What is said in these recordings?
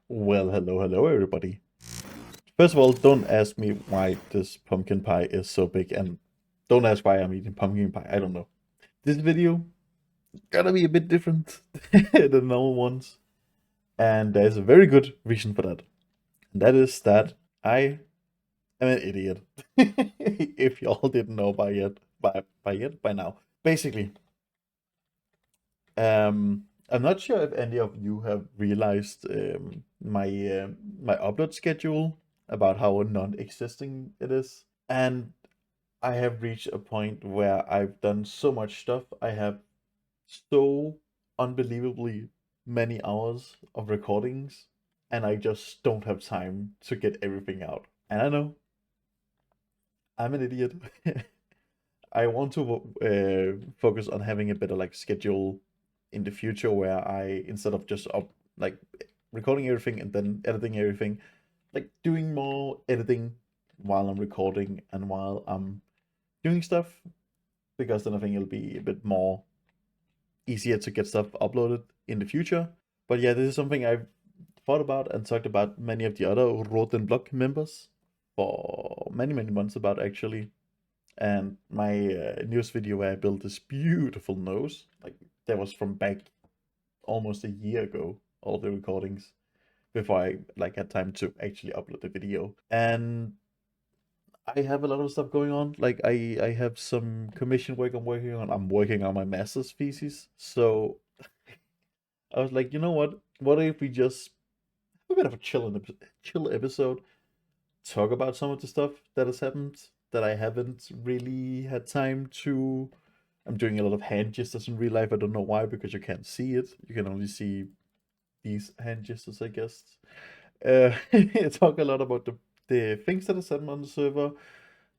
Well, hello everybody. First of all, don't ask me why this pumpkin pie is so big, and don't ask why I'm eating pumpkin pie. I don't know. This video gonna be a bit different than normal ones, and there's a very good reason for that. And that is that I am an idiot. If y'all didn't know by now. Basically, I'm not sure if any of you have realized my upload schedule about how non-existing it is, and I have reached a point where I've done so much stuff. I have so unbelievably many hours of recordings, and I just don't have time to get everything out. And I know I'm an idiot. I want to focus on having a better like schedule in the future where I instead of just like recording everything and then editing everything, like doing more editing while I'm recording and while I'm doing stuff, because then I think it'll be a bit more easier to get stuff uploaded in the future. But yeah, this is something I've thought about and talked about many of the other Roten blog members for many months about actually. And my newest video where I built this beautiful nose, like that was from back almost a year ago, all the recordings, before I like had time to actually upload the video. And I have a lot of stuff going on. Like I have some commission work I'm working on. I'm working on my master's thesis. So I was like, you know what? What if we just have a bit of a chill episode, talk about some of the stuff that has happened that I haven't really had time to. I'm doing a lot of hand gestures in real life. I don't know why, because you can't see it. You can only see these hand gestures, I guess. Talk a lot about the things that has happened on the server,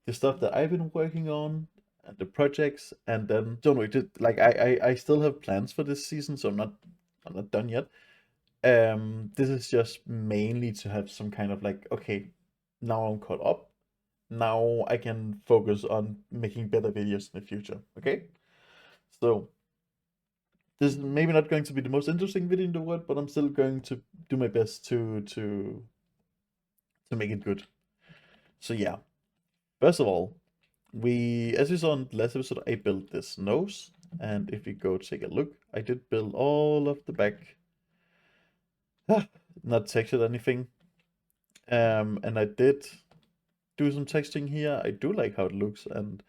the stuff that I've been working on, and the projects, and then don't know. Like I still have plans for this season, so I'm not done yet. This is just mainly to have some kind of like, okay, now I'm caught up. Now I can focus on making better videos in the future. Okay, so this is maybe not going to be the most interesting video in the world, but I'm still going to do my best to make it good. So yeah, first of all, as you saw in the last episode, I built this nose, and if you go take a look, I did build all of the back, not textured anything, and I did do some texturing here. I do like how it looks, and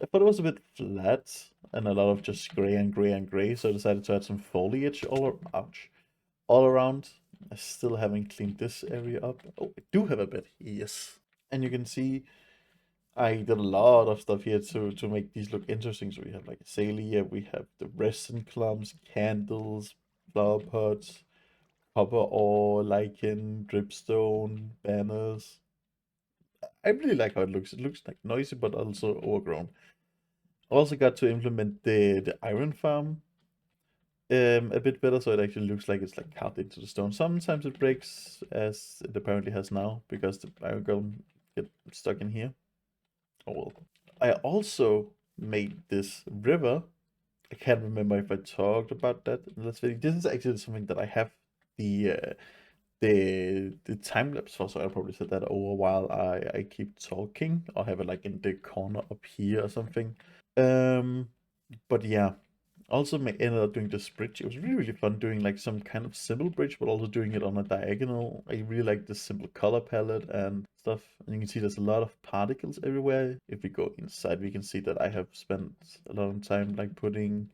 I thought it was a bit flat and a lot of just gray and gray and gray, so I decided to add some foliage all around. I still haven't cleaned this area up. Oh, I do have a bit, yes. And you can see I did a lot of stuff here to make these look interesting. So we have like azalea, we have the resin clumps, candles, flower pots, copper ore, lichen, dripstone, banners. I really like how it looks. It looks like noisy but also overgrown. I also got to implement the iron farm a bit better, so it actually looks like it's like carved into the stone. Sometimes it breaks, as it apparently has now, because the iron golem get stuck in here. Oh well. I also made this river. I can't remember if I talked about that in this video. This is actually something that I have the uh, the time lapse for, so I'll probably set that over while I keep talking. I'll have it like in the corner up here or something. Um, but yeah, also ended up doing this bridge. It was really fun doing like some kind of simple bridge, but also doing it on a diagonal. I really like the simple color palette and stuff. And you can see there's a lot of particles everywhere. If we go inside, we can see that I have spent a lot of time like putting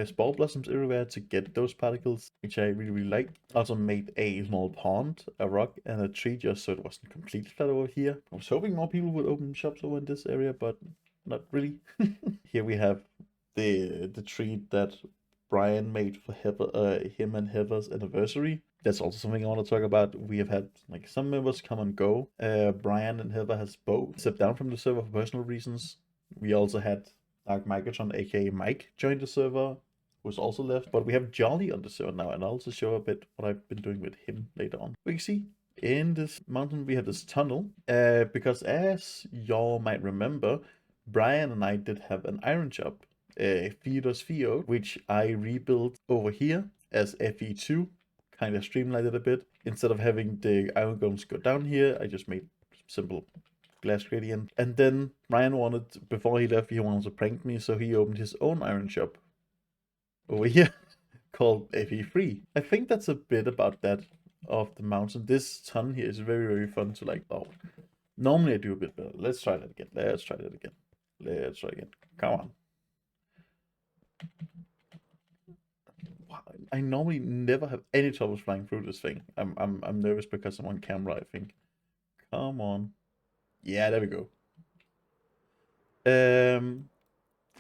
spore blossoms everywhere to get those particles, which I really like. Also made a small pond, a rock, and a tree just so it wasn't completely flat over here. I was hoping more people would open shops over in this area, but not really. Here we have the tree that Brian made for him and Heather's anniversary. That's also something I want to talk about. We have had like some members come and go. Brian and Heather has both stepped down from the server for personal reasons. We also had Dark Microtron, aka Mike, join the server, who's also left. But we have Jolli on the server now, and I'll also show a bit what I've been doing with him later on. We can see in this mountain we have this tunnel, because as y'all might remember, Brian and I did have an iron job, Theodor's Field, which I rebuilt over here as FE2, kind of streamlined it a bit. Instead of having the iron golems go down here, I just made simple glass gradient. And then Ryan wanted, before he left, he wanted to prank me, so he opened his own iron shop over here called FE3. I think that's a bit about that of the mountain. This ton here is very, very fun to like, oh, normally I do a bit better. Let's try that again. Let's try that again. Let's try again. Come on. Wow, I normally never have any troubles flying through this thing. I'm nervous because I'm on camera, I think. Come on. Yeah, there we go.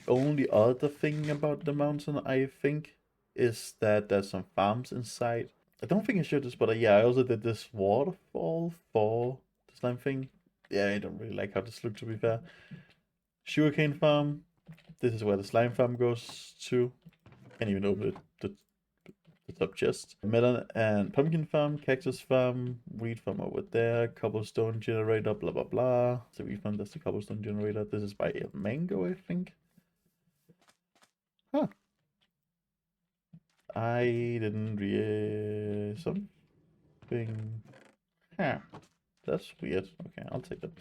Only other thing about the mountain, I think, is that there's some farms inside. I don't think I showed this, but yeah, I also did this waterfall for the slime thing. Yeah, I don't really like how this looks, to be fair. Sugarcane farm. This is where the slime farm goes to. Can't even open the top chest. Melon and pumpkin farm, cactus farm, wheat farm over there, cobblestone generator, blah blah blah. So wheat farm, that's the cobblestone generator. This is by a mango, I think. Huh. I didn't read something. Huh. That's weird. Okay, I'll take that.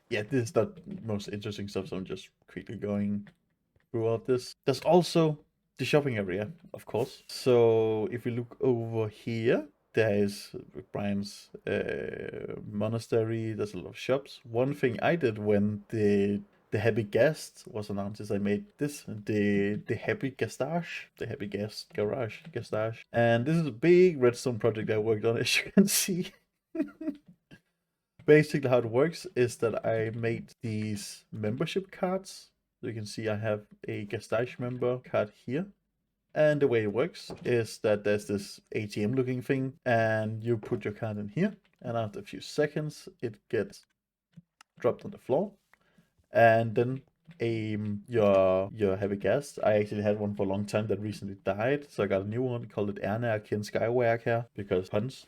Yeah, this is not the most interesting stuff, so I'm just quickly going through all of this. There's also the shopping area, of course. So if we look over here, there is Brian's monastery. There's a lot of shops. One thing I did when the happy guest was announced is I made this, the happy gastage, the happy guest garage gastage. And this is a big redstone project I worked on, as you can see. Basically how it works is that I made these membership cards. So you can see I have a gastage member card here. And the way it works is that there's this ATM looking thing and you put your card in here. And after a few seconds, it gets dropped on the floor. And then your heavy guest. I actually had one for a long time that recently died. So I got a new one, called it RenaeGade Skywalker, because puns.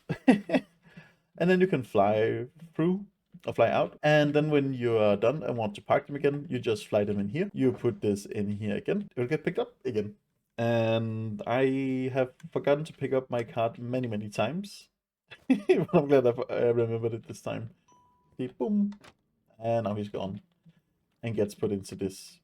And then you can fly through or fly out. And then when you are done and want to park them again, you just fly them in here. You put this in here again. It will get picked up again. And I have forgotten to pick up my card many, many times. But I'm glad I remembered it this time. See, boom. And now he's gone. And gets put into this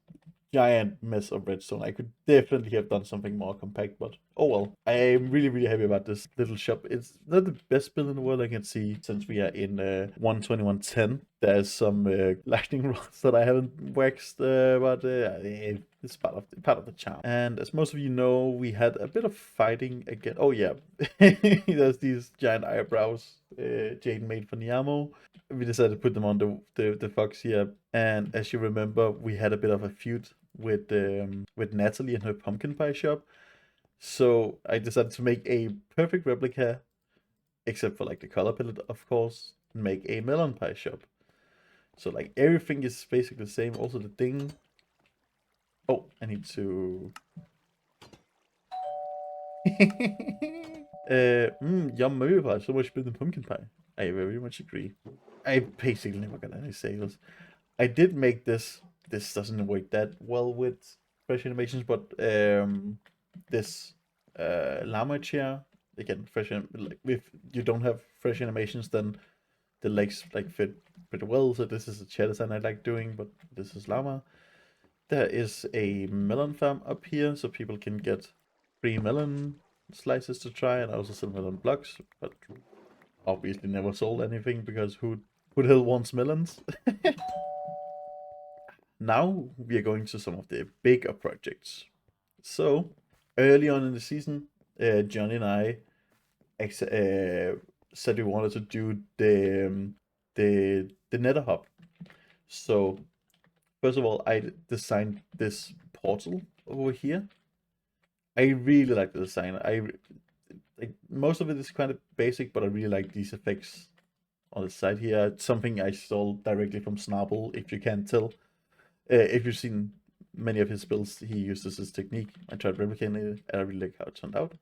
giant mess of redstone. I could definitely have done something more compact, but oh well. I am really, really happy about this little shop. It's not the best build in the world, I can see, since we are in 121.10. There's some lightning rods that I haven't waxed, but it's part of the charm. And as most of you know, we had a bit of fighting again. Oh yeah, there's these giant eyebrows Jade made for Niamo. We decided to put them on the fox here, and as you remember, we had a bit of a feud with Natalie and her pumpkin pie shop. So I decided to make a perfect replica, except for like the color palette, of course, and make a melon pie shop. So like everything is basically the same. Also the thing. Oh, I need to. Yum movie pie, so much better than pumpkin pie. I very much agree. I basically never got any sales. I did make this. This doesn't work that well with fresh animations, but this llama chair, again, like if you don't have fresh animations, then the legs like fit pretty well. So this is a chair design I like doing, but this is llama. There is a melon farm up here, so people can get free melon slices to try, and I also sell melon blocks, but obviously never sold anything because who the hell wants melons? Now we are going to some of the bigger projects. So early on in the season, Johnny and I said we wanted to do the Nether hub. So first of all, I designed this portal over here. I really like the design. Like, most of it is kind of basic, but I really like these effects on the side here. It's something I stole directly from Snarble, if you can't tell. If you've seen many of his builds, he uses this technique. I tried replicating it, and I really like how it turned out.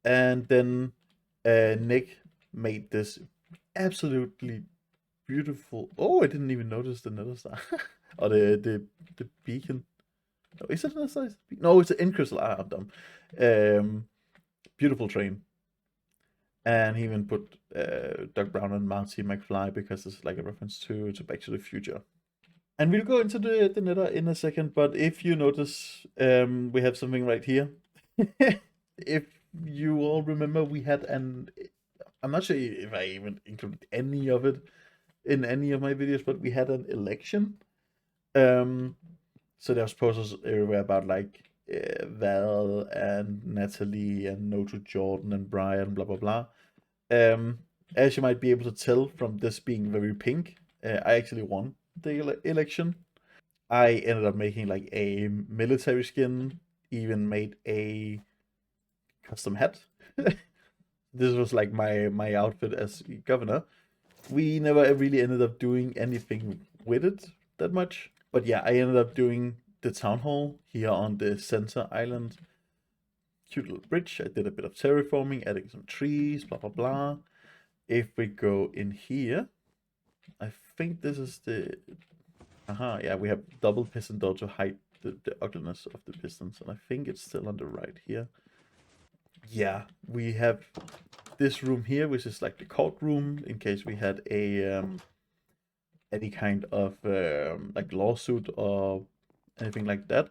And then Nick made this absolutely beautiful. Oh, I didn't even notice the Nether star. Or the beacon. Oh, is it a size? No, it's an end crystal. I'm dumb. Beautiful train. And he even put Doc Brown and Marty McFly because it's like a reference to Back to the Future. And we'll go into the Nether in a second, but if you notice, we have something right here. If you all remember, we had I'm not sure if I even included any of it in any of my videos, but we had an election. So there was posters everywhere about like Val and Natalie and No to Jordan and Brian, blah blah blah. As you might be able to tell from this being very pink, I actually won the election. I ended up making like a military skin, even made a custom hat. This was like my outfit as governor. We never really ended up doing anything with it that much. But yeah, I ended up doing the town hall here on the center island. Cute little bridge. I did a bit of terraforming, adding some trees, blah blah blah. If we go in here, I think this is the... Aha, yeah, we have double piston door to hide the ugliness of the pistons, and I think it's still on the right here. Yeah, we have this room here, which is like the courtroom, in case we had a any kind of like lawsuit or anything like that.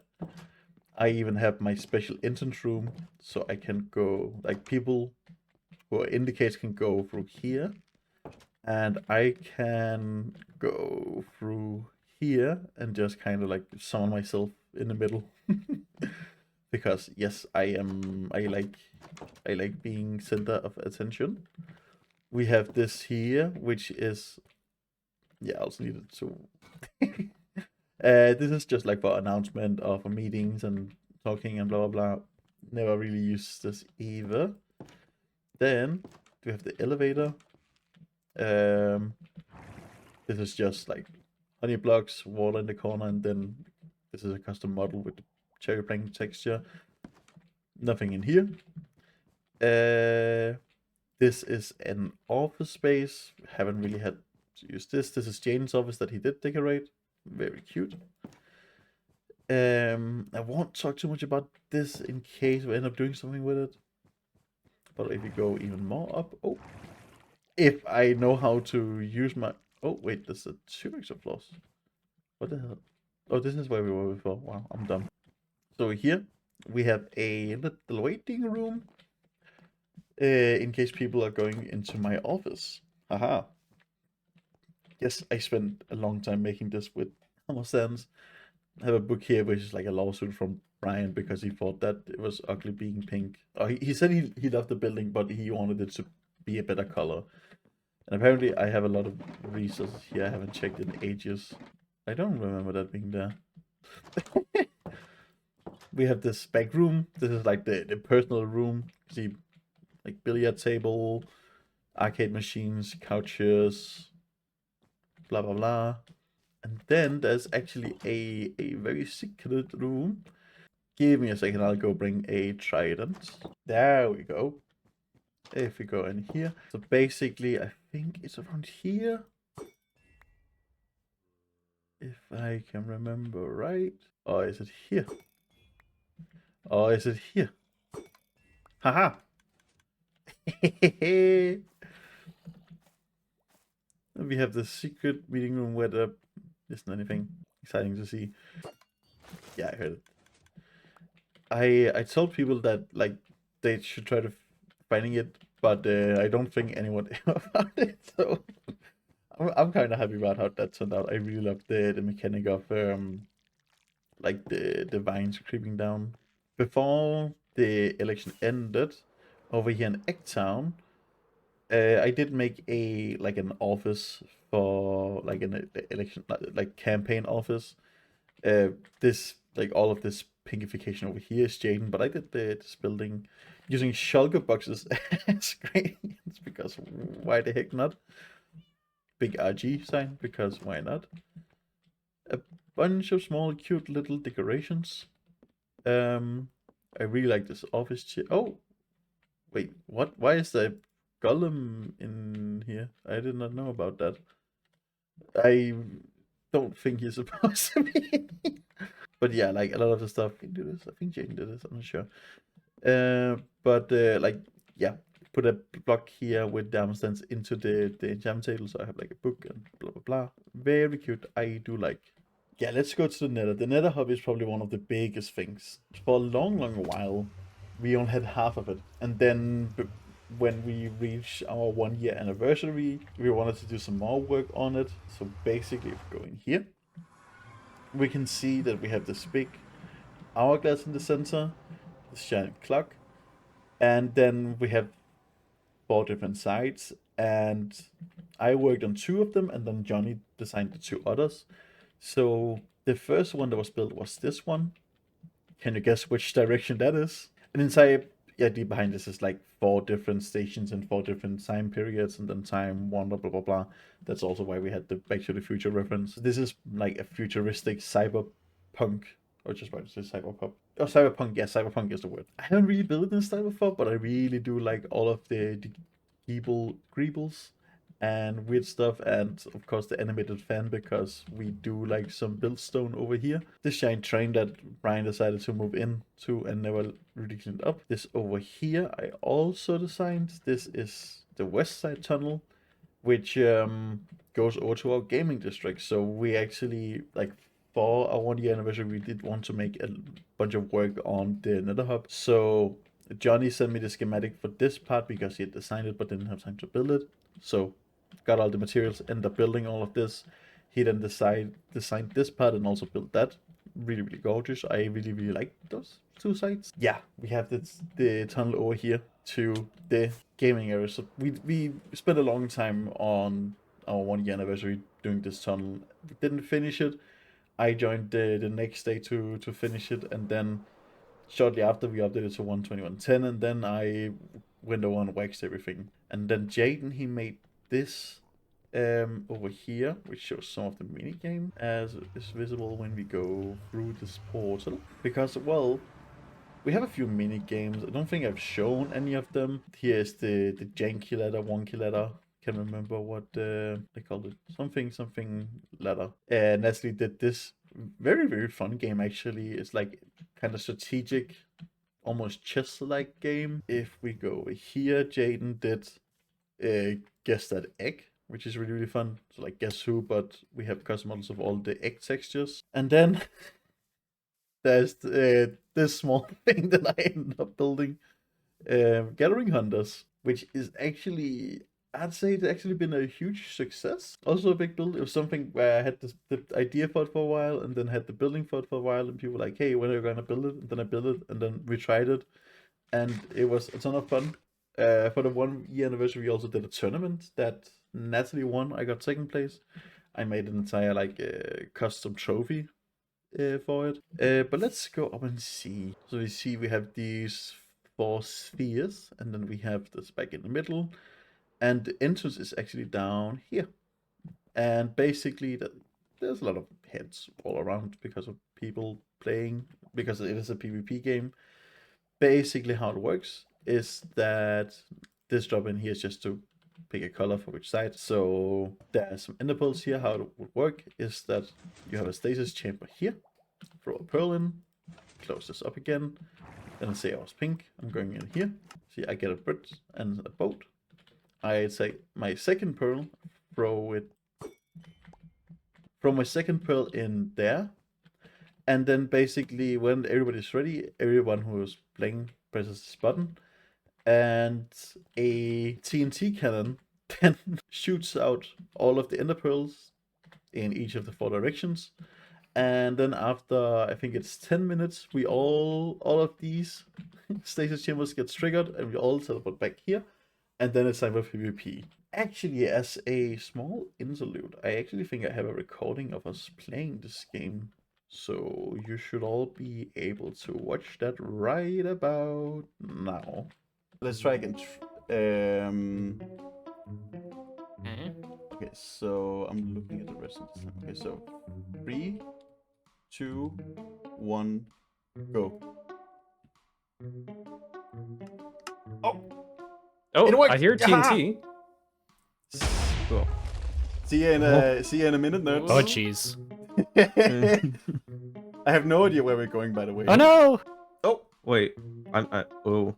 I even have my special entrance room, so I can go, like people who are in the case can go through here, and I can go through here and just kind of like summon myself in the middle. Because yes, I like being center of attention. We have this here, which is, yeah, I also needed to this is just like for announcement of meetings and talking and blah blah blah. Never really used this either. Then we have the elevator. This is just like honey blocks, water in the corner, and then this is a custom model with the cherry plank texture. Nothing in here. This is an office space. Haven't really had to use this. This is Jane's office that he did decorate. Very cute. I won't talk too much about this in case we end up doing something with it. But if you go even more up, oh, if I know how to use my... Oh, wait, there's a 2 extra floors. What the hell? Oh, this is where we were before. Wow, I'm dumb. So here we have a little waiting room in case people are going into my office. Haha. Yes, I spent a long time making this with hammer stands. I have a book here which is like a lawsuit from Brian because he thought that it was ugly being pink. Oh, he said he loved the building, but he wanted it to be a better color. And apparently I have a lot of resources here I haven't checked in ages. I don't remember that being there. We have this back room. This is like the personal room. See, like billiard table, arcade machines, couches, blah blah blah. And then there's actually a very secret room. Give me a second, I'll go bring a trident. There we go. If we go in here. So basically, I think it's around here. If I can remember right. Or is it here? Or is it here? Haha! We have the secret meeting room where there isn't anything exciting to see. Yeah, I heard it. I told people that like they should try to finding it, but I don't think anyone ever found it. So I'm kind of happy about how that turned out. I really love the mechanic of like the vines creeping down. Before the election ended, over here in Eggtown, I did make a like an office for like an election like campaign office. This like all of this pinkification over here is Jaden, but I did this building using shulker boxes as gradients because why the heck not? Big RG sign because why not? A bunch of small cute little decorations. I really like this office chair. Oh, wait, what? Why is there golem in here? I did not know about that. I don't think he's supposed to be. But yeah, like a lot of the stuff can do this. I think Jaden did this. I'm not sure. But like yeah, put a block here with diamond stands into the enchantment table, so I have like a book and blah blah blah. Very cute. I do like. Yeah, let's go to the Nether. The Nether hub is probably one of the biggest things. For a long while, we only had half of it, and then when we reached our 1 year anniversary, we wanted to do some more work on it. So basically, if we go in here, we can see that we have this big hourglass in the center, this giant clock, and then we have 4 different sides, and I worked on 2 of them, and then Johnny designed the 2 others. So the first one that was built was this one. Can you guess which direction that is? And inside, the idea behind this is like 4 different stations and 4 different time periods, and then time 1, blah blah blah. That's also why we had the Back to the Future reference. This is like a futuristic cyberpunk, or just about to say cyberpunk. Oh, cyberpunk, yeah, cyberpunk is the word. I haven't really built this style before, but I really do like all of the greebles and weird stuff, and of course the animated fan, because we do like some build stone over here. This giant train that Brian decided to move into and never really cleaned up. This over here I also designed. This is the west side tunnel, which goes over to our gaming district. So we actually, like, for our 1 year anniversary, we did want to make a bunch of work on the Nether hub. So Johnny sent me the schematic for this part because he had designed it but didn't have time to build it. So got all the materials, ended up building all of this. He then designed this part and also built that. Really gorgeous. I really like those 2 sides. Yeah, we have the tunnel over here to the gaming area. So we spent a long time on our 1 year anniversary doing this tunnel. We didn't finish it. I joined the next day to finish it, and then shortly after we updated to 1.21.10, and then I went over and waxed everything. And then Jaden, he made this over here, which shows some of the mini game as is visible when we go through this portal. Because, well, we have a few mini games. I don't think I've shown any of them. Here's the janky ladder, wonky ladder. Can't remember what they called it. Something ladder. Natalie did this very fun game, actually. It's like kind of strategic, almost chess-like game. If we go over here, Jaden did Guess That Egg, which is really fun. So like Guess Who, but we have custom models of all the egg textures. And then there's this small thing that I ended up building, Gathering Hunters, which is actually, I'd say it's actually been a huge success. Also a big build. It was something where I had the idea for it for a while, and then had the building for it for a while, and people were like, hey, when are you gonna build it? And then I built it, and then we tried it, and it was a ton of fun. For the 1 year anniversary, we also did a tournament that Natalie won. I got 2nd place. I made an entire like custom trophy for it. But let's go up and see. So we see we have these 4 spheres, and then we have this back in the middle, and the entrance is actually down here. And basically, there's a lot of heads all around because of people playing, because it is a PvP game. Basically, how it works is that this drop in here is just to pick a color for which side. So there's some ender pearls here. How it would work is that you have a stasis chamber here, throw a pearl in, close this up again, then say I was pink, I'm going in here. See, I get a bridge and a boat. I take my 2nd pearl, throw my 2nd pearl in there, and then basically when everybody's ready, everyone who is playing presses this button, and a TNT cannon then shoots out all of the ender pearls in each of the 4 directions. And then after, I think it's 10 minutes, we all of these stasis chambers gets triggered, and we all teleport back here, and then it's time for PvP. Actually, as a small interlude, I actually think I have a recording of us playing this game, so you should all be able to watch that right about now. Let's try again. Okay, so I'm looking at the rest of the time. Okay, so 3, 2, 1, go. Oh, I hear TNT. Cool. See you in a minute, nerds. Oh, jeez. I have no idea where we're going, by the way. Oh no! Oh wait, oh.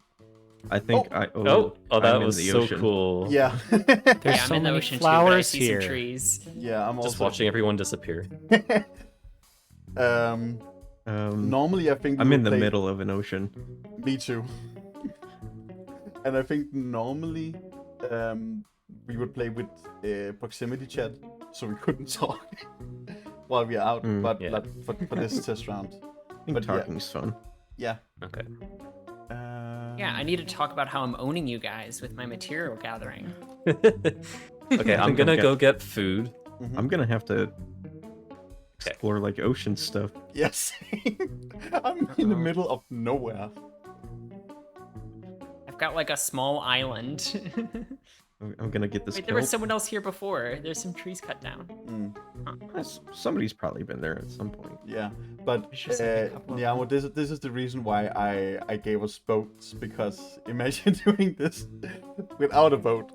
I think that I'm was in the so ocean. cool. Yeah. There's I'm in the many ocean too, but I flowers see here. some trees. Yeah, I'm Just also watching everyone disappear. Normally I think I'm we in would the play... middle of an ocean. Me too. And I think normally we would play with proximity chat, so we couldn't talk while we are out. But Yeah. like, for this test round, I think but talking's fun. yeah. Okay. Yeah, I need to talk about how I'm owning you guys with my material gathering. Okay, I'm gonna go get food. I'm gonna have to explore like ocean stuff. Yes. I'm in the middle of nowhere. I've got like a small island. I'm gonna get this. Wait, there was someone else here before. There's some trees cut down. Somebody's probably been there at some point. Yeah, but yeah, this is the reason why I gave us boats, because imagine doing this without a boat.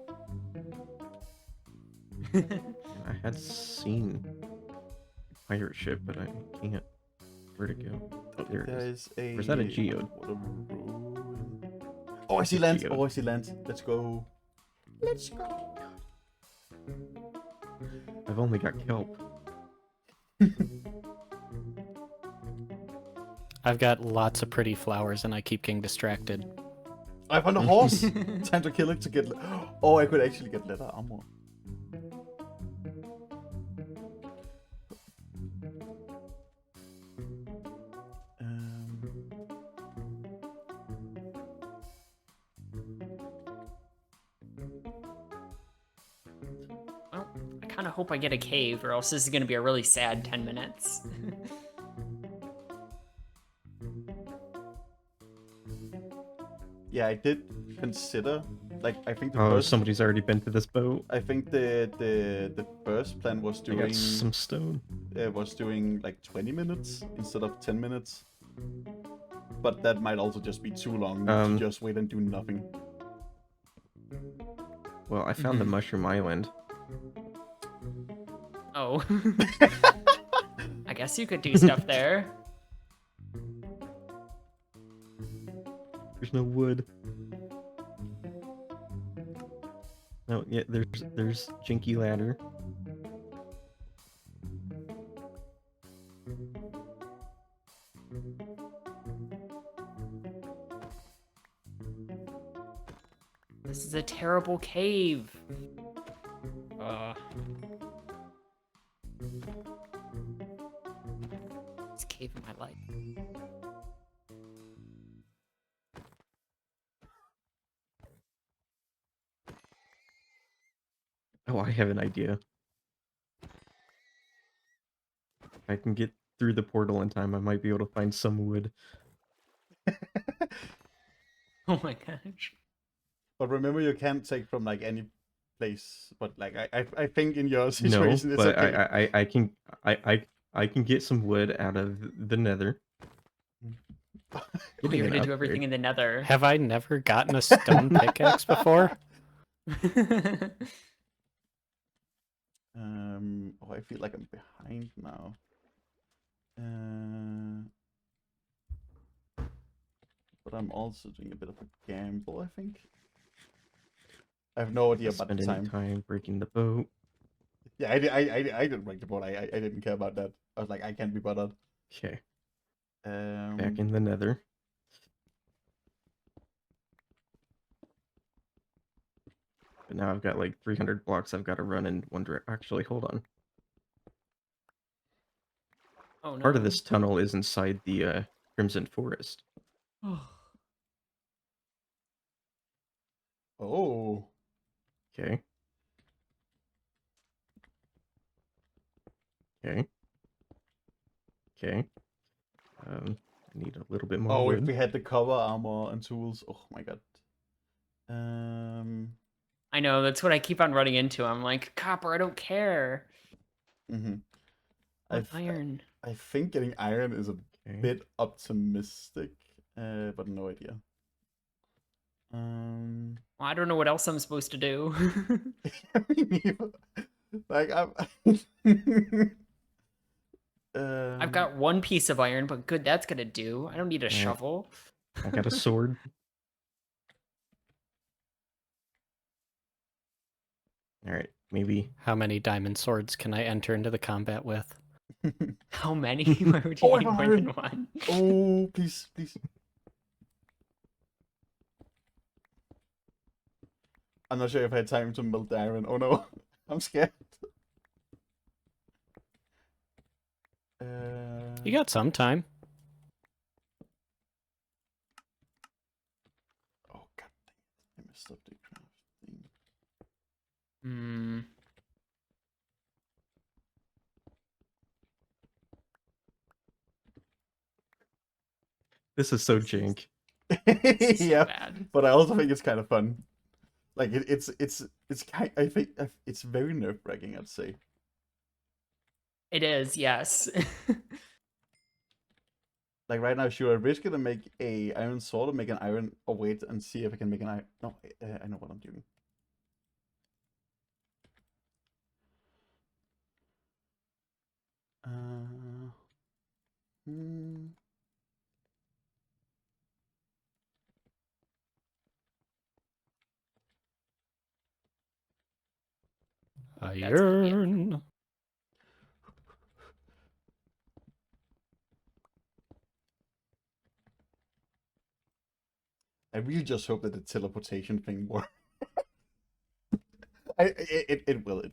I had seen a pirate ship, but I can't. Where'd it go? Oh, there it is. Or is that a geode? Oh, I see land. Geode. Oh, I see land. Let's go. Let's go. I've only got kelp. I've got lots of pretty flowers and I keep getting distracted. I found a horse. Time to kill it to get... Oh, I could actually get leather armor. Well, I kind of hope I get a cave, or else this is going to be a really sad 10 minutes. Yeah, I did consider, like, I think the first... somebody's already been to this boat. I think the first plan was I doing... got some stone. Was doing like 20 minutes instead of 10 minutes. But that might also just be too long to just wait and do nothing. Well, I found the Mushroom Island. Oh. I guess you could do stuff there. There's no wood. No, yeah, there's Jinky Ladder. This is a terrible cave. This cave in my life. Oh, I have an idea. If I can get through the portal in time, I might be able to find some wood. Oh my gosh. But remember, you can't take from like any place. But like I think in your situation, No, it's but okay. I can get some wood out of the Nether. You're gonna do everything in the Nether. Have I never gotten a stone pickaxe before? Oh, I feel like I'm behind now. But I'm also doing a bit of a gamble, I think. I have no idea about the Spend any time breaking the boat. Yeah, I didn't break the boat. I didn't care about that. I was like, I can't be bothered. Okay. Back in the Nether. But now I've got like 300 blocks I've got to run in one direction. Actually, hold on. Oh no. Part of this tunnel is inside the Crimson Forest. Oh. Okay. Okay. Okay. I need a little bit more Oh, wood. if we had the cover armor and tools. Oh my god. I know, that's what I keep on running into. I'm like, copper, I don't care. Iron. I think getting iron is a bit optimistic, but no idea. Well, I don't know what else I'm supposed to do. Like I've got one piece of iron, but good, that's gonna do. I don't need a shovel. I got a sword. Alright, maybe. How many diamond swords can I enter into the combat with? How many? Why would you Oh, I need found more than iron. one? Oh, please, please. I'm not sure if I had time to melt the iron. Oh no, I'm scared. You got some time. Oh god dang it. I messed up the crafting. Hmm. This is so jank. Yeah, Bad. but I also think it's kind of fun. Like it's kind. I think it's very nerve-wracking. I'd say. It is, yes. Like right now, should I risk it and make a iron sword or make an iron? Or wait and see if I can make an iron. No, I know what I'm doing. Hmm. Iron. I really just hope that the teleportation thing works. It will.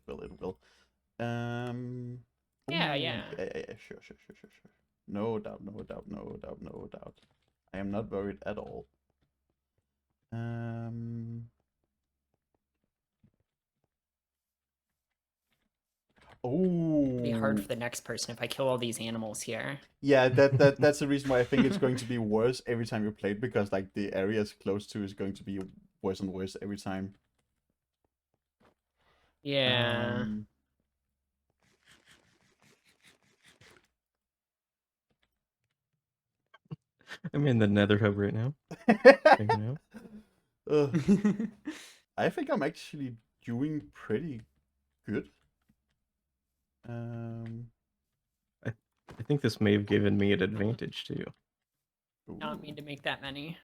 Yeah, Ooh, yeah. Sure. No doubt. I am not worried at all. Oh. It'd be hard for the next person if I kill all these animals here. Yeah, that's the reason why I think it's going to be worse every time you play it, because like the areas close to is going to be worse and worse every time. Yeah. I'm in the Nether hub right now. I think I'm actually doing pretty good. I think this may have given me an advantage too. Not mean to make that many.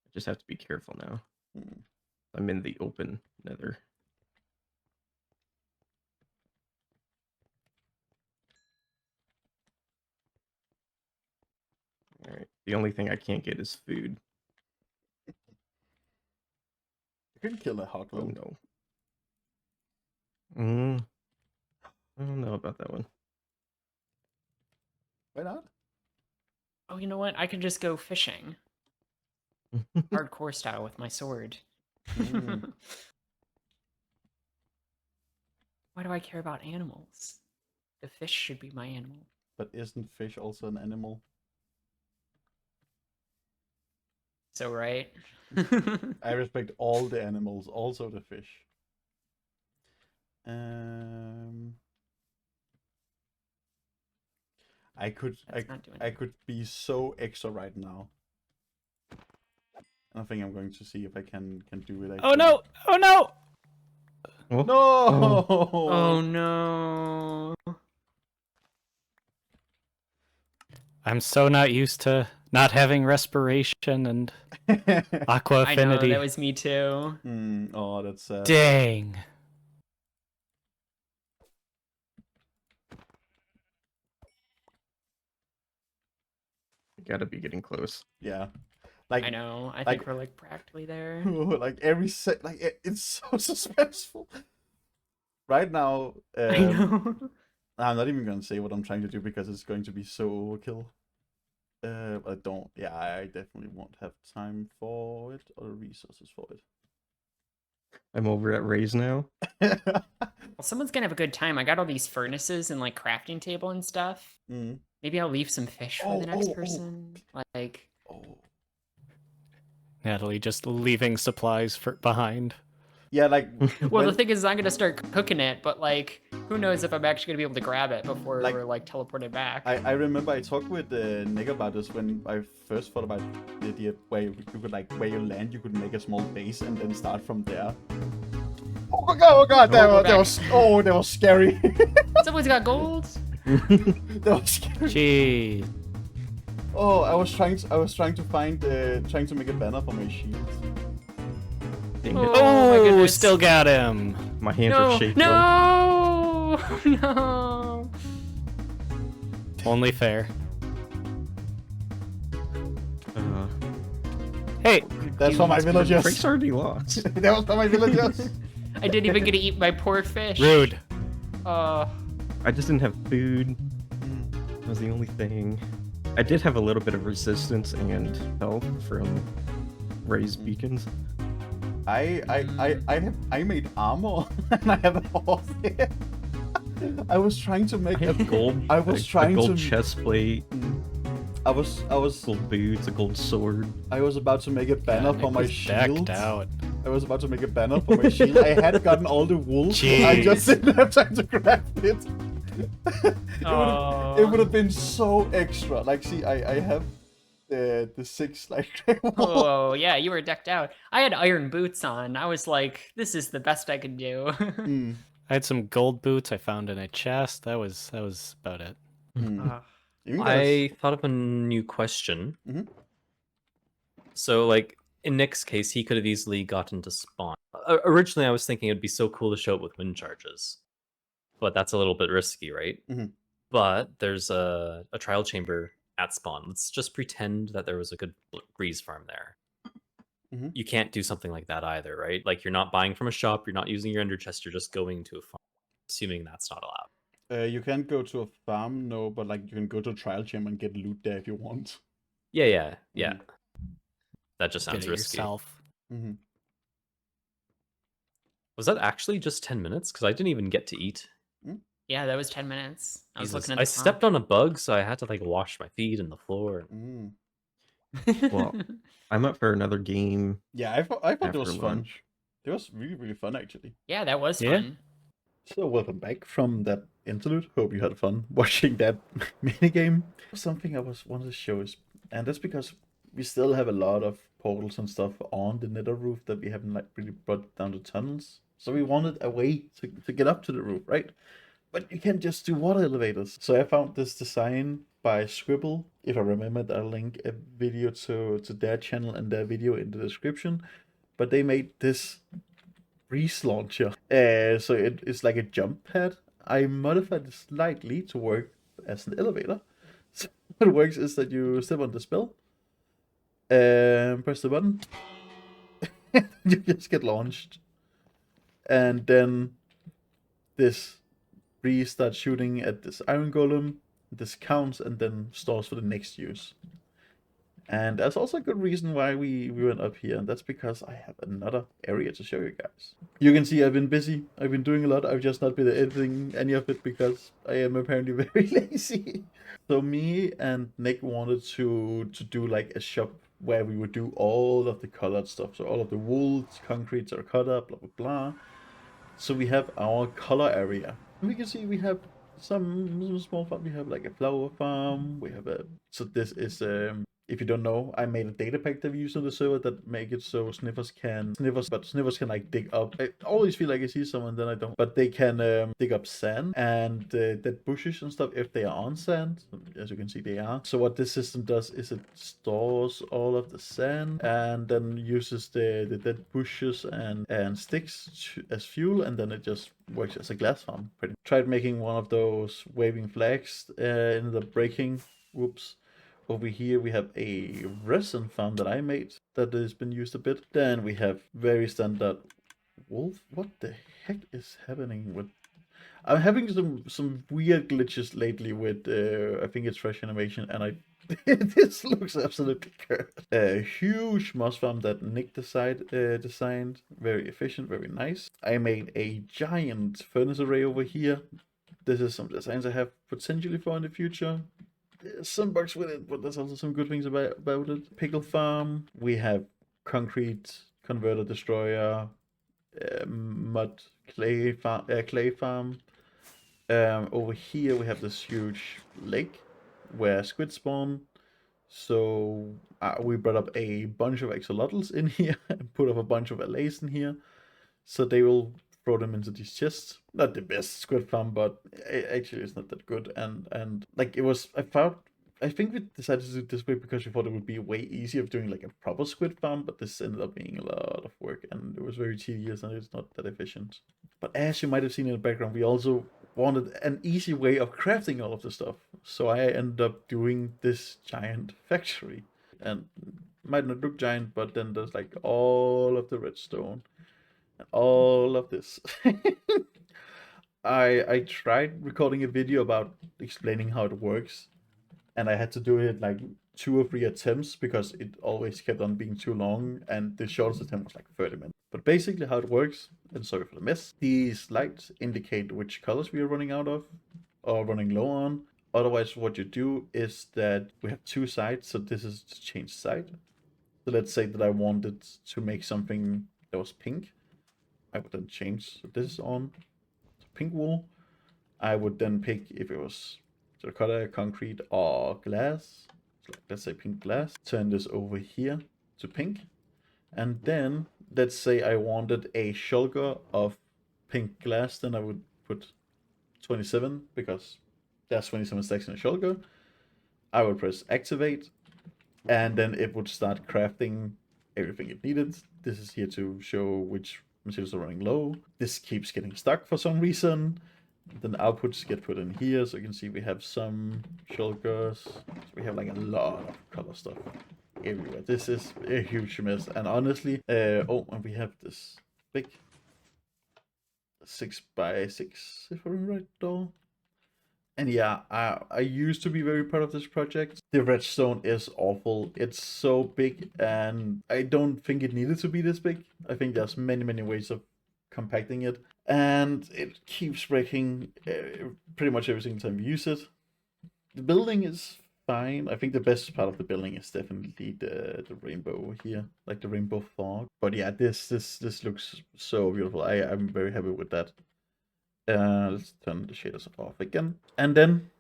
I just have to be careful now. I'm in the open Nether. Alright, the only thing I can't get is food. I couldn't kill a hog. Oh no. I don't know about that one. Why not? Oh, you know what? I could just go fishing. Hardcore style with my sword. Why do I care about animals? The fish should be my animal. But isn't fish also an animal? So right. I respect all the animals, also the fish. I could be so extra right now. I think I'm going to see if I can do it. Oh no! Oh no! Oh. No! Oh no! I'm so not used to not having respiration and aqua affinity. I know, that was me too. Oh, that's sad. Dang. Gotta be getting close. Yeah. Like I know. I think we're like practically there. like every it's so suspenseful. Right now, I know. I'm not even gonna say what I'm trying to do because it's going to be so overkill. I don't. Yeah, I definitely won't have time for it or resources for it. I'm over at Raise now. Well, someone's gonna have a good time. I got all these furnaces and like crafting table and stuff. Maybe I'll leave some fish for the next person. Like. Natalie just leaving supplies behind. Yeah, like. Well, the thing is, I'm gonna start cooking it, but like, who knows if I'm actually gonna be able to grab it before we're like teleported back. I remember I talked with Nick about this when I first thought about the idea where you could like where you land, you could make a small base and then start from there. Oh god, that was scary. Someone's got gold. That was scary. Jeez. Oh, I was trying to find trying to make a banner for my shield. Dang it. Oh, my goodness. Still got him. My hands No, are shaking. no, no. Only fair. Hey, That's for my villagers. Frank's already lost. That was for my villagers. I didn't even get to eat my poor fish. Rude. Oh. I just didn't have food. That was the only thing. I did have a little bit of resistance and health from raised beacons. I made armor and I have a horse here. I was trying to make I have gold. I was a trying gold to chest plate. I was Gold boots, a gold sword. I was about to make a banner for my shield. Decked out. I was about to make a banner for my shield. I had gotten all the wool. Jeez. I just didn't have time to craft it. Oh. It would have been so extra. Like, see, I have the 6 like wool. Oh, yeah, you were decked out. I had iron boots on. I was like, this is the best I could do. I had some gold boots I found in a chest. That was about it. I thought of a new question. Mhm. So, like, in Nick's case, he could have easily gotten to spawn. Originally, I was thinking it'd be so cool to show it with wind charges. But that's a little bit risky, right? Mhm. But there's a trial chamber at spawn. Let's just pretend that there was a good breeze farm there. Mhm. You can't do something like that either, right? Like, you're not buying from a shop, you're not using your ender chest, you're just going to a farm. Assuming that's not allowed. You can't go to a farm, no, but like you can go to a trial chamber and get loot there if you want. Yeah. Mhm. That just Get sounds it risky. yourself. Mm-hmm. Was that actually just 10 minutes? Because I didn't even get to eat. Yeah, that was 10 minutes. I was Jesus. looking at I the clock. stepped on a bug, so I had to like wash my feet in the floor. Mm. Well, I'm up for another game. Yeah, I thought it After was fun. lunch. It was really fun actually. Yeah, that was Yeah. fun. So welcome back from that interlude. Hope you had fun watching that minigame. Something I wanted to show is, and that's because we still have a lot of portals and stuff on the Nether roof that we haven't like really brought down the tunnels. So we wanted a way to get up to the roof, right? But you can't just do water elevators. So I found this design by Squibble. If I remember, I'll link a video to their channel and their video in the description. But they made this breeze launcher. So it's like a jump pad. I modified it slightly to work as an elevator. So what works is that you step on the spell, press the button, you just get launched. And then this breeze starts shooting at this iron golem, this counts and then stores for the next use. And there's also a good reason why we went up here, and that's because I have another area to show you guys. You can see I've been busy, I've been doing a lot, I've just not been editing any of it because I am apparently very lazy. So me and Nick wanted to do like a shop where we would do all of the colored stuff. So all of the wool, concretes are cut up, blah blah blah. So we have our color area. And we can see we have some small farm. We have like a flower farm. We have a, so this is if you don't know, I made a data pack that we use on the server that make it so sniffers can like dig up. I always feel like I see someone, then I don't. But they can dig up sand and dead bushes and stuff if they are on sand. As you can see, they are. So what this system does is it stores all of the sand and then uses the dead bushes and sticks as fuel, and then it just works as a glass farm. Tried making one of those waving flags, ended up breaking. Whoops. Over here we have a resin farm that I made that has been used a bit. Then we have very standard wolf. What the heck is happening with... I'm having some weird glitches lately with I think it's fresh animation, and this looks absolutely cursed. A huge moss farm that Nick designed. Very efficient, very nice. I made a giant furnace array over here. This is some designs I have potentially for in the future. There's some bugs with it, but there's also some good things about it. Pickle farm. We have concrete converter destroyer, mud clay farm. Over here we have this huge lake where squid spawn. So we brought up a bunch of axolotls in here and put up a bunch of allays in here, so they will throw them into these chests. Not the best squid farm, but actually it's not that good. And like it was, I found I think we decided to do it this way because we thought it would be way easier of doing like a proper squid farm, but this ended up being a lot of work and it was very tedious and it's not that efficient. But as you might have seen in the background, we also wanted an easy way of crafting all of the stuff. So I ended up doing this giant factory. And it might not look giant, but then there's like all of the redstone and all of this. I tried recording a video about explaining how it works, and I had to do it like 2 or 3 attempts because it always kept on being too long, and the shortest attempt was like 30 minutes. But basically how it works, and sorry for the mess, these lights indicate which colors we are running out of or running low on. Otherwise what you do is that we have 2 sides, so this is to change side. So let's say that I wanted to make something that was pink. I would then change this on to pink wool. I would then pick if it was terracotta, concrete, or glass. So let's say pink glass. Turn this over here to pink. And then let's say I wanted a shulker of pink glass. Then I would put 27 because there's 27 stacks in a shulker. I would press activate. And then it would start crafting everything it needed. This is here to show which materials are running low. This keeps getting stuck for some reason. Then the outputs get put in here, so you can see we have some shulkers. So we have like a lot of color stuff everywhere. This is a huge mess, and honestly, oh, and we have this big 6x6, if I remember right, door. And yeah, I used to be very proud of this project. The redstone is awful. It's so big, and I don't think it needed to be this big. I think there's many ways of compacting it, and it keeps breaking pretty much every single time you use it. The building is fine. I think the best part of the building is definitely the rainbow here, like the rainbow fog. But yeah, this looks so beautiful. I'm very happy with that. Let's turn the shaders off again. And then,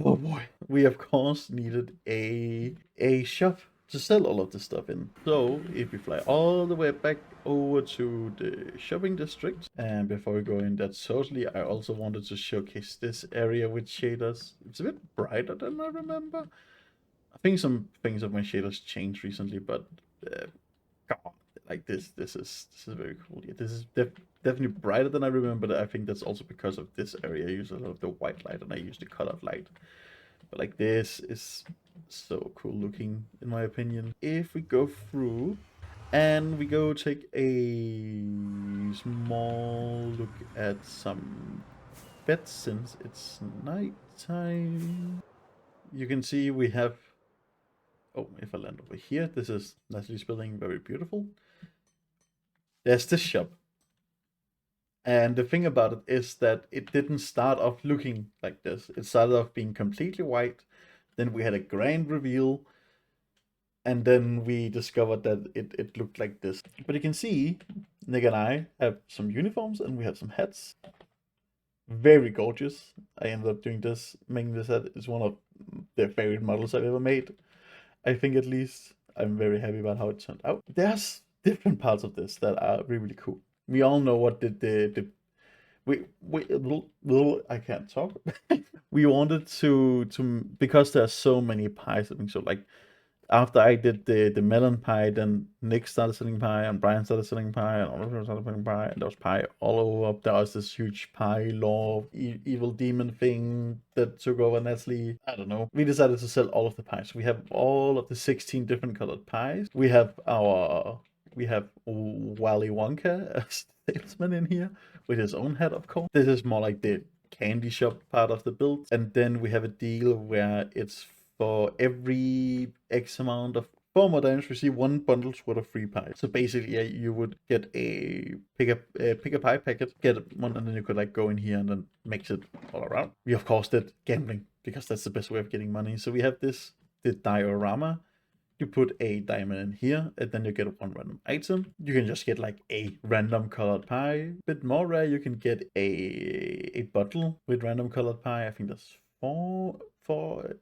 oh boy, we of course needed a shop to sell all of this stuff in. So if we fly all the way back over to the shopping district, and before we go in that totally, I also wanted to showcase this area with shaders. It's a bit brighter than I remember. I think some things of my shaders changed recently, but come on. Like this is very cool. Yeah, this is definitely brighter than I remember. But I think that's also because of this area. I use a lot of the white light and I use the colored light. But like this is so cool looking in my opinion. If we go through and we go take a small look at some beds since it's nighttime, you can see we have, oh, if I land over here, this is Natalie's building, very beautiful. There's this shop. And the thing about it is that it didn't start off looking like this. It started off being completely white. Then we had a grand reveal. And then we discovered that it looked like this. But you can see, Nick and I have some uniforms and we have some hats. Very gorgeous. I ended up doing this, making this hat. It's one of the favorite models I've ever made. I think at least. I'm very happy about how it turned out. There's different parts of this that are really cool. We all know what I can't talk. We wanted to because there's so many pies. I think so. Like after I did the melon pie, then Nick started selling pie, and Brian started selling pie, and Oliver started selling pie, and there was pie all over. There was this huge pie law, evil demon thing that took over Natalie. I don't know. We decided to sell all of the pies. We have all of the 16 different colored pies. We have Wally Wonka as salesman in here with his own hat, of course. This is more like the candy shop part of the build. And then we have a deal where it's for every X amount of 4 more diamonds, receive 1 bundle's worth of free pie. So basically, yeah, you would get pick a pie packet, get one, and then you could like go in here and then mix it all around. We of course did gambling because that's the best way of getting money. So we have the diorama. You put a diamond in here, and then you get 1 random item. You can just get like a random colored pie. A bit more rare, you can get a bottle with random colored pie. I think that's 4,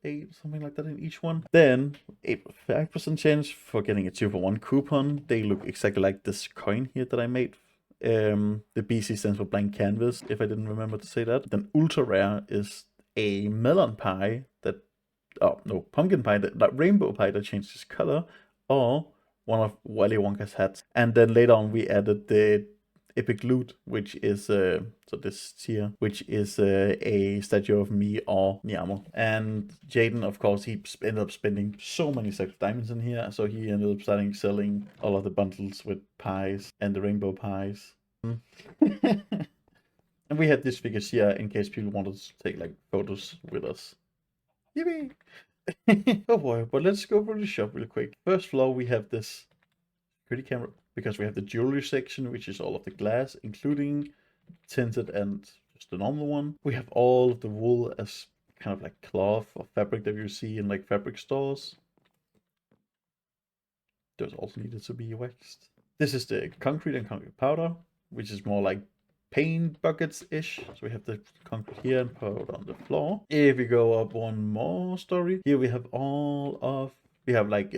8, something like that in each one. Then a 5% chance for getting a 2-for-1 coupon. They look exactly like this coin here that I made. The BC stands for blank canvas, if I didn't remember to say that. Then ultra rare is a melon pie that, oh no, pumpkin pie, that rainbow pie that changes color, or one of Willy Wonka's hats. And then later on we added the epic loot, which is so this here, which is a statue of me or Niamo. And Jaden, of course, he ended up spending so many stacks of diamonds in here, so he ended up starting selling all of the bundles with pies and the rainbow pies. And we had these figures here in case people wanted to take like photos with us. Yippee! Oh boy, but let's go through the shop real quick. First floor we have this security camera, because we have the jewelry section, which is all of the glass, including tinted and just the normal one. We have all of the wool as kind of like cloth or fabric that you see in like fabric stores. Those also needed to be waxed. This is the concrete and concrete powder, which is more like paint buckets-ish. So we have the concrete here and powder on the floor. If we go up one more story, here we have all of, we have like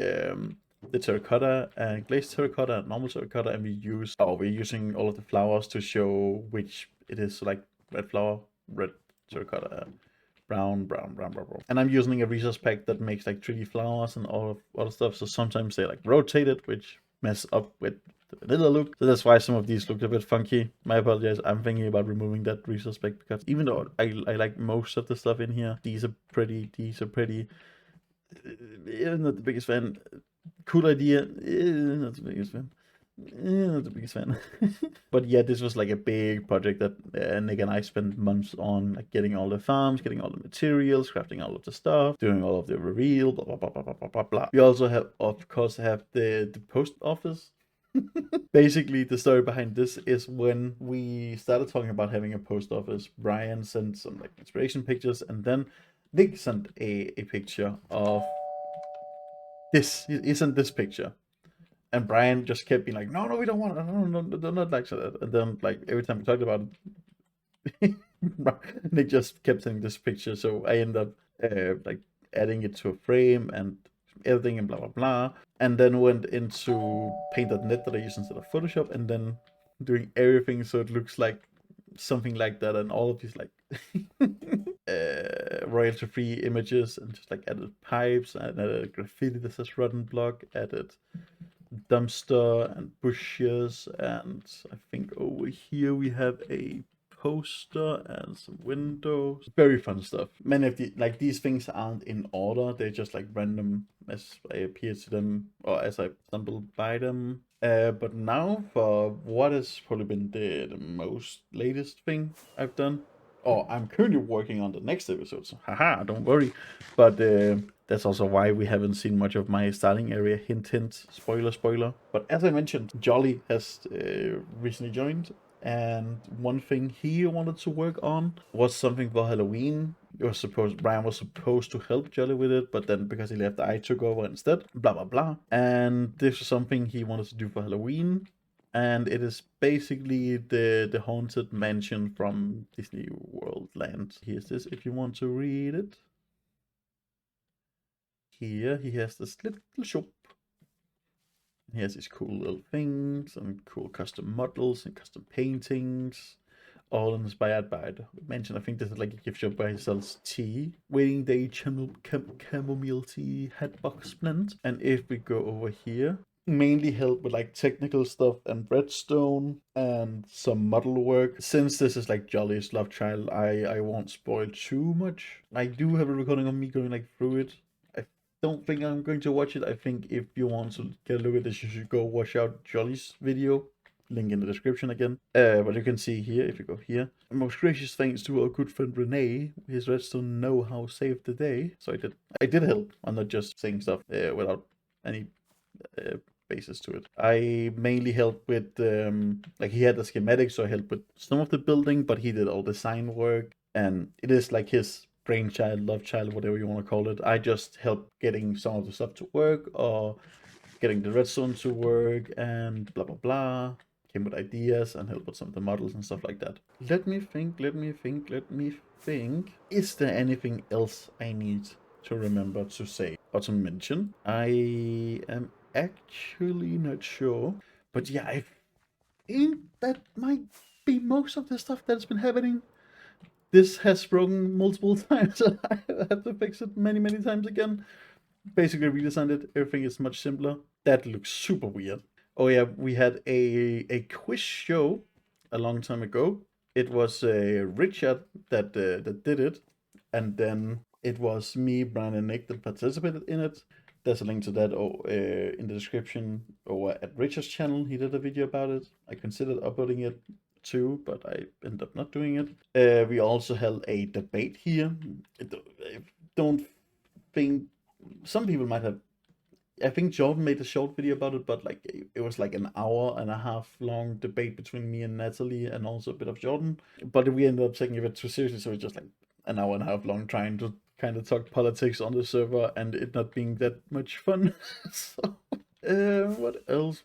the terracotta and glazed terracotta and normal terracotta, and we're using all of the flowers to show which it is, like red flower, red terracotta, brown. And I'm using a resource pack that makes like 3D flowers and all of other stuff, so sometimes they like rotated, which mess up with the vanilla look. So that's why some of these look a bit funky. My apologies. I'm thinking about removing that resource pack, because even though I like most of the stuff in here, these are pretty. I'm not the biggest fan. Cool idea. Not the biggest fan. Not the biggest fan. But yeah, this was like a big project that Nick and I spent months on, like getting all the farms, getting all the materials, crafting all of the stuff, doing all of the reveal, blah blah blah blah blah blah blah. We also have, of course, the post office. Basically, the story behind this is when we started talking about having a post office, Brian sent some like inspiration pictures, and then Nick sent a picture of this. He sent this picture, and Brian just kept being like, "No, we don't want it. No, not like that." And then, like every time we talked about it, Nick just kept sending this picture. So I ended up like adding it to a frame and editing and blah blah blah, and then went into paint.net that I use instead of Photoshop, and then doing everything so it looks like something like that, and all of these like royalty free images, and just like added pipes, and added graffiti that says rotten block, added dumpster and bushes, and I think over here we have a poster and some windows. Very fun stuff. Many of these things aren't in order, they're just like random as I appear to them or as I stumble by them. But now for what has probably been the most latest thing I've done, or I'm currently working on the next episode, so haha, don't worry. But that's also why we haven't seen much of my starting area. Hint hint, spoiler. But as I mentioned, Jolli has recently joined, and one thing he wanted to work on was something for Halloween. Brian was supposed to help Jolli with it, but then because he left, I took over instead. Blah blah blah. And this was something he wanted to do for Halloween, and it is basically the haunted mansion from Disney World Land. Here's this if you want to read it. Here he has this little shop. He has these cool little things and cool custom models and custom paintings, all inspired by the mansion. I think this is like a gift shop where he sells tea, waiting day chamomile tea, hatbox blend. And if we go over here, mainly help with like technical stuff and redstone and some model work. Since this is like Jolli's love child, I won't spoil too much. I do have a recording of me going like through it. Don't think I'm going to watch it. I think if you want to get a look at this, you should go watch out Jolli's video. Link in the description again. But you can see here, if you go here, most gracious thanks to our good friend Renee. His redstone know-how saved the day. So I did help. I'm not just saying stuff without any basis to it. I mainly helped with like he had the schematic, so I helped with some of the building, but he did all design work, and it is like his brainchild, love child, whatever you want to call it. I just help getting some of the stuff to work, or getting the redstone to work, and blah blah blah. Came with ideas and help with some of the models and stuff like that. Let me think. Is there anything else I need to remember to say or to mention? I am actually not sure, but yeah, I think that might be most of the stuff that's been happening this has broken multiple times. I have to fix it many times again. Basically redesigned it. Everything is much simpler. That looks super weird. Oh yeah, we had a quiz show a long time ago. It was Richard that did it, and then it was me, Brian, and Nick that participated in it. There's a link to that in the description or at Richard's channel. He did a video about it. I considered uploading it too, but I ended up not doing it. We also held a debate here. I don't think some people might have. I think Jordan made a short video about it, but like it was like an hour and a half long debate between me and Natalie, and also a bit of Jordan. But we ended up taking it too seriously, so it's just like an hour and a half long trying to kind of talk politics on the server, and it not being that much fun. So, what else?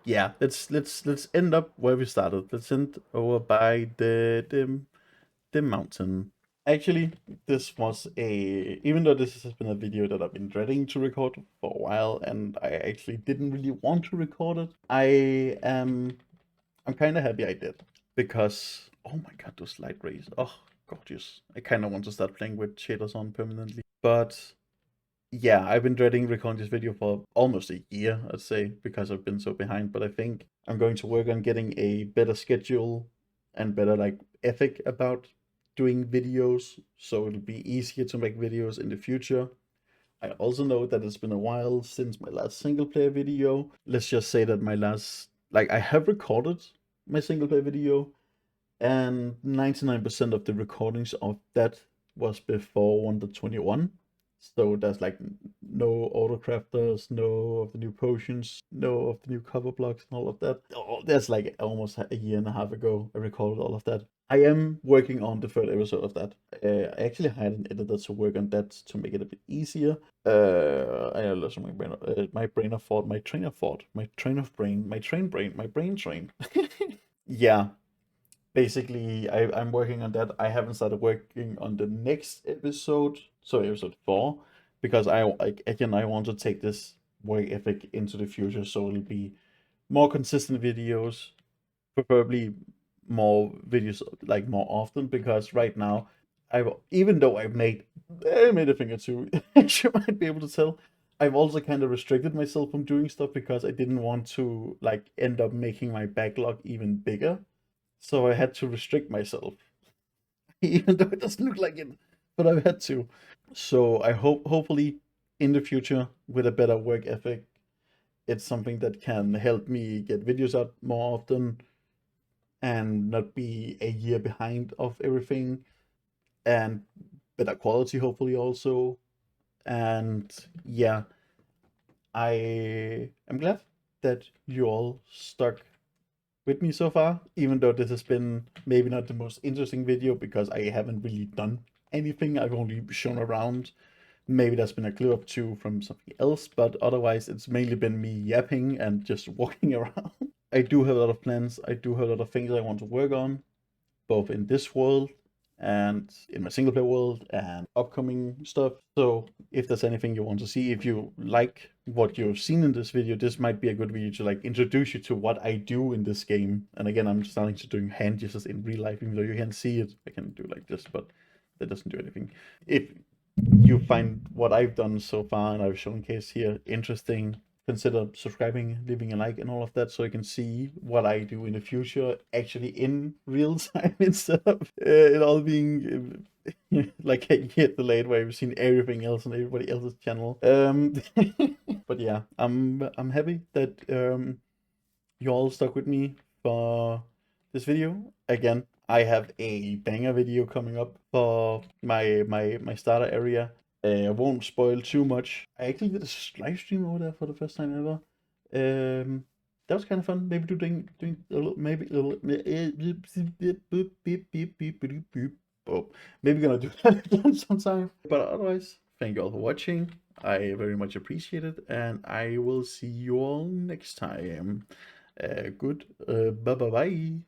Yeah, let's end up where we started. Let's end over by the mountain. Actually, this was even though this has been a video that I've been dreading to record for a while, and I actually didn't really want to record it, I'm kind of happy I did, because oh my god, those light rays, oh gorgeous. I kind of want to start playing with shaders on permanently, but yeah, I've been dreading recording this video for almost a year, I'd say, because I've been so behind. But I think I'm going to work on getting a better schedule and better like ethic about doing videos, so it'll be easier to make videos in the future. I also know that it's been a while since my last single player video. Let's just say that my last, like, I have recorded my single player video, and 99% of the recordings of that was before 1.21. So there's like no autocrafters, no of the new potions, no of the new cover blocks and all of that. Oh, that's like almost a year and a half ago I recorded all of that. I am working on the third episode of that. I actually hired an editor to work on that to make it a bit easier. I lost my brain train. Yeah. Basically, I'm working on that. I haven't started working on the next episode, so episode 4, because I want to take this work ethic into the future, so it'll be more consistent videos, preferably more videos like more often, because right now, even though I made a thing or two, as you might be able to tell, I've also kind of restricted myself from doing stuff because I didn't want to like end up making my backlog even bigger. So I had to restrict myself, even though it doesn't look like it, but I've had to. So I hopefully in the future with a better work ethic, it's something that can help me get videos out more often and not be a year behind of everything, and better quality hopefully also. And yeah, I am glad that you all stuck with me so far, even though this has been maybe not the most interesting video because I haven't really done anything. I've only shown around. Maybe that's been a clue up to from something else, but otherwise it's mainly been me yapping and just walking around. I do have a lot of plans. I do have a lot of things I want to work on, both in this world and in my single player world and upcoming stuff. So if there's anything you want to see, if you like what you've seen in this video, this might be a good video to like introduce you to what I do in this game. And again, I'm starting to doing hand gestures in real life, even though you can't see it. I can do like this, but that doesn't do anything. If you find what I've done so far and I've showcased here interesting, consider subscribing, leaving a like and all of that, so you can see what I do in the future actually in real time instead of it all being like a year delayed where you've seen everything else on everybody else's channel. But yeah, I'm happy that you all stuck with me for this video. Again, I have a banger video coming up for my starter area. I won't spoil too much. I actually did a live stream over there for the first time ever. That was kind of fun. Maybe doing a little, maybe gonna do that again sometime. But otherwise, thank you all for watching. I very much appreciate it, and I will see you all next time. Bye bye.